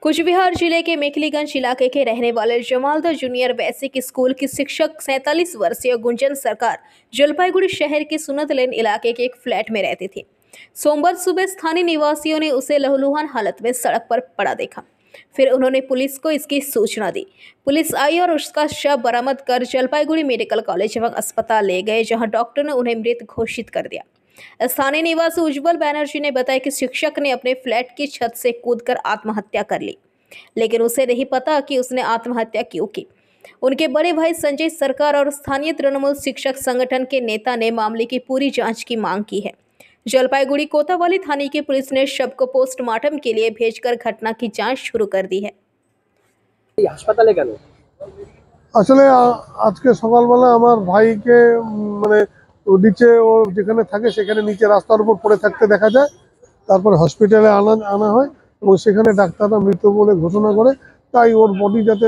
कुचबिहार जिले के मेखलीगंज इलाके के रहने वाले जमालदा जूनियर बेसिक स्कूल की शिक्षक 47 वर्षीय गुंजन सरकार जलपाईगुड़ी शहर के सुन्नत लेन इलाके के एक फ्लैट में रहती थी। सोमवार सुबह स्थानीय निवासियों ने उसे लहूलुहान हालत में सड़क पर पड़ा देखा। फिर उन्होंने पुलिस को इसकी सूचना दी। पुलिस आई और उसका शव बरामद कर जलपाईगुड़ी मेडिकल कॉलेज एवं अस्पताल ले गए, जहां डॉक्टर ने उन्हें मृत घोषित कर दिया। स्थानीय निवासी उज्जवल बैनर्जी ने बताया कि शिक्षक ने अपने फ्लैट की छत से कूदकर आत्महत्या कर ली, लेकिन उसे नहीं पता कि उसने आत्महत्या क्यों की। उनके बड़े भाई संजय सरकार और स्थानीय तृणमूल शिक्षक संगठन के नेता ने मामले की पूरी जांच की मांग की है। जलपाईगुड़ी कोतवाली थाने की पुलिस ने शव को पोस्टमार्टम के लिए भेजकर घटना की जांच शुरू कर दी है। হাসপাতালে কেন? আসলে আজকে সকালবেলা আমার ভাইকে মানে নিচে ও যেখানে থাকে সেখানে নিচে রাস্তার উপর পড়ে থাকতে দেখা যায়। তারপরে হসপিটালে আনা হয় এবং সেখানে ডাক্তাররা মৃত বলে ঘোষণা করে। তাই ওর বডি যাতে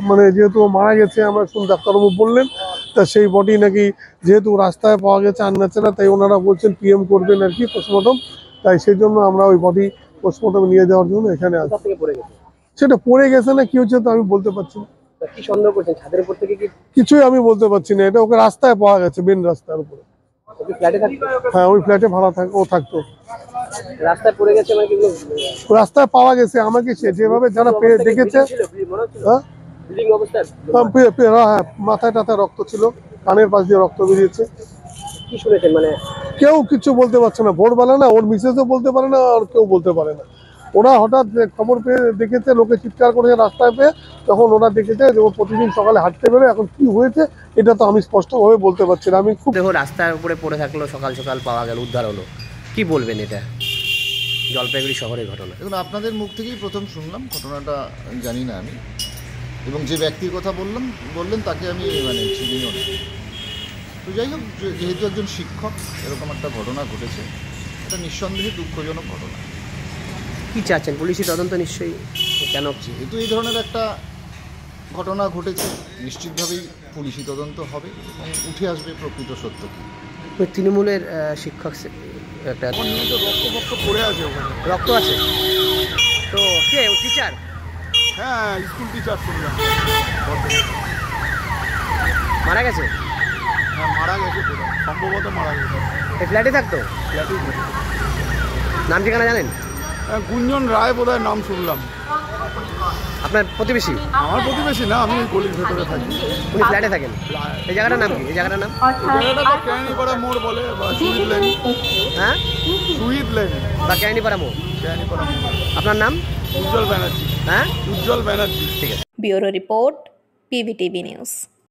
মানে যেহেতু মারা গেছে আমরা শুন ডাক্তারবাবু বললেন, তা সেই বডি নাকি যেহেতু রাস্তায় পাওয়া গেছে আনন্যাচারাল, তাই ওনারা বলছেন পিএম করবেন আর কি পোস্টমর্টম। তাই সেই জন্য আমরা ওই বডি পোস্টমর্টম নিয়ে যাওয়ার জন্য এখানে আছি। সেটা পড়ে গেছে না কি হচ্ছে তো আমি বলতে পারছি না। কি সন্দেহ করছেন? ছাদের উপর থেকে কি? কিছুই আমি বলতে পারছি না, এটা ওকে রাস্তায় পাওয়া গেছে, মেন রাস্তার উপরে। হ্যাঁ, ওই ফ্ল্যাটে ভাড়া ও থাকতো। রাস্তায় পড়ে গেছে মানে কি? রাস্তায় পাওয়া গেছে, আমাকে যেভাবে যারা দেখেছে মাথায় টাথায় রক্ত ছিল, কানের পাশ দিয়ে রক্ত বেরিয়েছে। কি শুনেছেন? মানে কেউ কিছু বলতে পারছে না, ভোরবেলা না, ওর মিসেসও বলতে পারে না আর কেউ বলতে পারে না। ওরা হঠাৎ খবর পেয়ে দেখেছে, লোকে চিৎকার করেছে রাস্তায় পেয়ে, তখন ওরা দেখেছে যে ও প্রতিদিন সকালে হাঁটতে বেরোয়। এখন কি হয়েছে এটা তো আমি স্পষ্টভাবে বলতে পারছি না। আমি খুব দেখো রাস্তার উপরে পড়ে থাকলো, সকাল সকাল পাওয়া গেল, উদ্ধার হলো, কি বলবেন? এটা জলপাইগুড়ি শহরের ঘটনা। দেখুন, আপনাদের মুখ থেকেই প্রথম শুনলাম, ঘটনাটা জানি না আমি, এবং যে ব্যক্তির কথা বললেন তাকে আমি মানে চিনিও না। তো যাই হোক, যেহেতু একজন শিক্ষক এরকম একটা ঘটনা ঘটেছে, এটা নিঃসন্দেহে দুঃখজনক ঘটনা। কি চাচ্ছেন? পুলিশি তদন্ত নিশ্চয়ই, কেন? যেহেতু এই ধরনের একটা ঘটনা ঘটেছে, নিশ্চিতভাবেই পুলিশি তদন্ত হবে এবং উঠে আসবে প্রকৃত সত্য কি। তৃণমূলের শিক্ষক একটা রক্ত পড়ে আছে, ওখানে রক্ত আছে তো কে? ও টিচার? হ্যাঁ, স্কুল টিচার শুনলাম মারা গেছে। হ্যাঁ, মারা গেছে, সম্ভবত মারা গেছে। এই ফ্ল্যাটে থাকতো? নাম ঠিকানা জানেন? গুঞ্জন রায় বোধহয় নাম শুনলাম। আপনার প্রতিবেশী? আমার প্রতিবেশী না, আমি গলির ভেতরে থাকি। উনি ফ্ল্যাটে থাকেন? এই জায়গাটার নাম কি? এই জায়গাটার নাম ক্যানিপাড়া মোড় বলে, বা সুইট লেন। হ্যাঁ, সুইট লেন বা ক্যানিপাড়া মোড়। ক্যানিপাড়া মোড়। আপনার নাম? উজ্জ্বল ব্যানার্জি। হ্যাঁ, উজ্জ্বল ব্যানার্জি। ঠিক আছে। Bureau report, PVTV news.